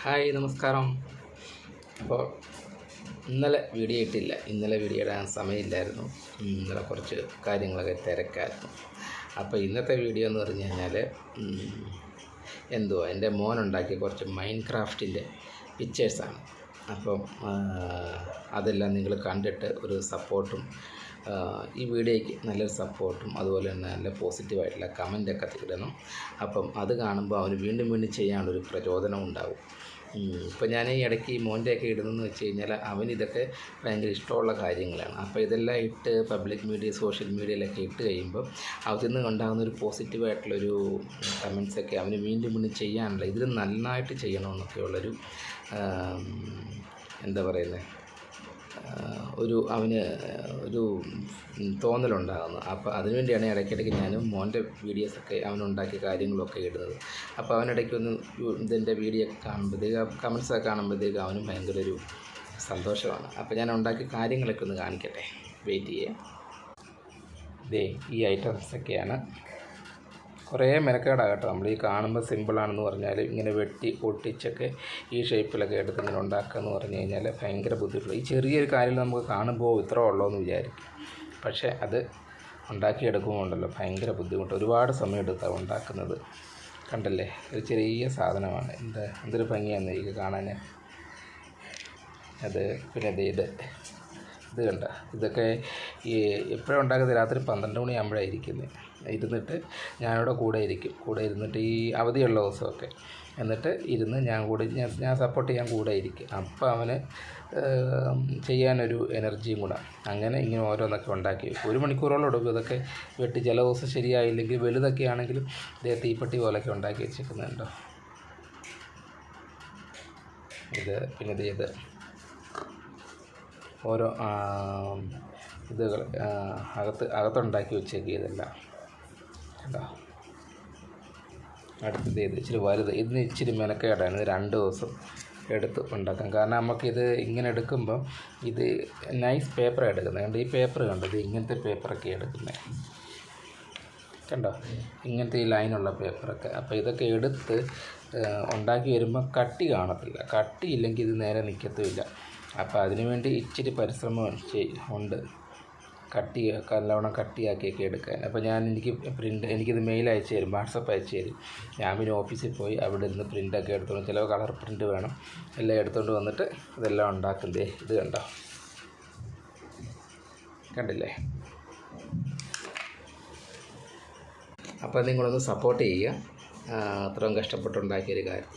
Hi നമസ്കാരം. അപ്പോൾ ഇന്നലെ വീഡിയോ ഇട്ടില്ല. ഇന്നലെ വീഡിയോ ഇടാൻ സമയമില്ലായിരുന്നു. ഇന്നലെ കുറച്ച് കാര്യങ്ങളൊക്കെ തിരക്കായിരുന്നു. അപ്പോൾ ഇന്നത്തെ വീഡിയോ എന്ന് പറഞ്ഞു കഴിഞ്ഞാൽ എൻ്റെ മോനുണ്ടാക്കിയ കുറച്ച് മൈൻഡ് ക്രാഫ്റ്റിൻ്റെ പിക്ചേഴ്സാണ്. അപ്പം അതെല്ലാം നിങ്ങൾ കണ്ടിട്ട് ഒരു സപ്പോർട്ടും ഈ വീഡിയോയ്ക്ക് നല്ലൊരു സപ്പോർട്ടും അതുപോലെ തന്നെ നല്ല പോസിറ്റീവായിട്ടുള്ള കമൻറ്റൊക്കെ ഇടണം. അപ്പം അത് കാണുമ്പോൾ അവന് വീണ്ടും വീണ്ടും ചെയ്യാനുള്ളൊരു പ്രചോദനം ഉണ്ടാവും. ഇപ്പോൾ ഞാൻ ഈ ഇടയ്ക്ക് ഈ മോൻ്റെയൊക്കെ ഇടുന്നതെന്ന് വെച്ച് കഴിഞ്ഞാൽ അവനിതൊക്കെ ഭയങ്കര ഇഷ്ടമുള്ള കാര്യങ്ങളാണ്. അപ്പോൾ ഇതെല്ലാം ഇട്ട് പബ്ലിക് മീഡിയ സോഷ്യൽ മീഡിയയിലൊക്കെ ഇട്ട് കഴിയുമ്പോൾ അതിൽ നിന്ന് ഉണ്ടാകുന്നൊരു പോസിറ്റീവായിട്ടുള്ളൊരു കമൻസൊക്കെ അവന് വീണ്ടും വീണ്ടും ചെയ്യാനുള്ള ഇതിൽ നന്നായിട്ട് ചെയ്യണമെന്നൊക്കെയുള്ളൊരു എന്താ പറയുന്നത് അവന് ഒരു തോന്നലുണ്ടാകുന്നു. അപ്പോൾ അതിനുവേണ്ടിയാണ് ഇടയ്ക്കിടയ്ക്ക് ഞാനും മോൻ്റെ വീഡിയോസൊക്കെ അവനുണ്ടാക്കിയ കാര്യങ്ങളൊക്കെ ഇടുന്നത്. അപ്പോൾ അവനിടയ്ക്കൊന്ന് ഇതിൻ്റെ വീഡിയോ കാണുമ്പോഴത്തേക്ക് കമൻസൊക്കെ കാണുമ്പോഴത്തേക്ക് അവനും ഭയങ്കര ഒരു സന്തോഷമാണ്. അപ്പോൾ ഞാൻ ഉണ്ടാക്കിയ കാര്യങ്ങളൊക്കെ ഒന്ന് കാണിക്കട്ടെ, വെയിറ്റ് ചെയ്യേ. ഈ ഐറ്റംസൊക്കെയാണ്. കുറേ മെനക്കേടാണ് കേട്ടോ. നമ്മൾ ഈ കാണുമ്പോൾ സിമ്പിളാണെന്ന് പറഞ്ഞാൽ ഇങ്ങനെ വെട്ടി ഒട്ടിച്ചൊക്കെ ഈ ഷേപ്പിലൊക്കെ എടുത്ത് ഇങ്ങനെ ഉണ്ടാക്കുക എന്ന് പറഞ്ഞു കഴിഞ്ഞാൽ ഭയങ്കര ബുദ്ധിമുട്ടുള്ള ഈ ചെറിയൊരു കാര്യം നമുക്ക് കാണുമ്പോൾ ഇത്ര ഉള്ളൂ എന്ന് വിചാരിക്കും. പക്ഷേ അത് ഉണ്ടാക്കിയെടുക്കുമ്പോൾ ഉണ്ടല്ലോ ഭയങ്കര ബുദ്ധിമുട്ട്. ഒരുപാട് സമയം എടുത്താണ് ഉണ്ടാക്കുന്നത്. കണ്ടല്ലേ, ഒരു ചെറിയ സാധനമാണ്. എന്തൊരു ഭംഗിയാണെന്ന് എനിക്ക് കാണാൻ. അത് പിന്നെ ഇത് കണ്ട, ഇതൊക്കെ ഈ എപ്പോഴും ഉണ്ടാക്കുന്നത് രാത്രി 12 മണിയാകുമ്പോഴാണ് ഇരുന്നിട്ട് ഞാനിവിടെ കൂടെ ഇരുന്നിട്ട് ഈ അവധിയുള്ള ദിവസമൊക്കെ എന്നിട്ട് ഇരുന്ന് ഞാൻ സപ്പോർട്ട് ചെയ്യാൻ കൂടെ ഇരിക്കും. അപ്പോൾ അവന് ചെയ്യാനൊരു എനർജിയും കൂടെ. അങ്ങനെ ഇങ്ങനെ ഓരോന്നൊക്കെ ഉണ്ടാക്കി 1 മണിക്കൂറോളം എടുക്കും ഇതൊക്കെ വെട്ടി. ചില ദിവസം ശരിയായില്ലെങ്കിൽ വലുതൊക്കെ ആണെങ്കിലും ഇതേ തീപ്പെട്ടി പോലൊക്കെ ഉണ്ടാക്കി വെച്ചിരിക്കുന്നുണ്ടോ. പിന്നെ ഇത് ഓരോ ഇതുകൾ അകത്തുണ്ടാക്കി വെച്ചേക്കിയതെല്ലാം കേട്ടോ. അടുത്തത് ഇച്ചിരി വലുത്. ഇതിന് ഇച്ചിരി മെനക്കേടാണ്. ഇത് 2 ദിവസം എടുത്ത് ഉണ്ടാക്കാം. കാരണം നമുക്കിത് ഇങ്ങനെ എടുക്കുമ്പം ഇത് നൈസ് പേപ്പറാണ് എടുക്കുന്നത്. കണ്ടോ, ഈ പേപ്പർ കണ്ടോ, ഇത് ഇങ്ങനത്തെ പേപ്പറൊക്കെ എടുക്കുന്നത് കണ്ടോ, ഇങ്ങനത്തെ ഈ ലൈനുള്ള പേപ്പറൊക്കെ. അപ്പോൾ ഇതൊക്കെ എടുത്ത് ഉണ്ടാക്കി വരുമ്പോൾ കട്ടി കാണത്തില്ല. കട്ടിയില്ലെങ്കിൽ ഇത് നേരെ നിൽക്കത്തുമില്ല. അപ്പോൾ അതിനുവേണ്ടി ഇച്ചിരി പരിശ്രമം ഉണ്ട്, നല്ലവണ്ണം കട്ടിയാക്കിയൊക്കെ എടുക്കാൻ. അപ്പോൾ എനിക്കിത് മെയിൽ അയച്ചു തരും, വാട്സപ്പ് അയച്ചു തരും. ഞാൻ പിന്നെ ഓഫീസിൽ പോയി അവിടെ നിന്ന് പ്രിൻ്റൊക്കെ എടുത്തോണ്ട്, ചില കളർ പ്രിൻ്റ് വേണം, എല്ലാം എടുത്തുകൊണ്ട് വന്നിട്ട് ഇതെല്ലാം ഉണ്ടാക്കുന്നതേ. ഇത് കണ്ടില്ലേ. അപ്പോൾ നിങ്ങളൊന്ന് സപ്പോർട്ട് ചെയ്യുക. അത്രയും കഷ്ടപ്പെട്ടുണ്ടാക്കിയൊരു കാര്യം.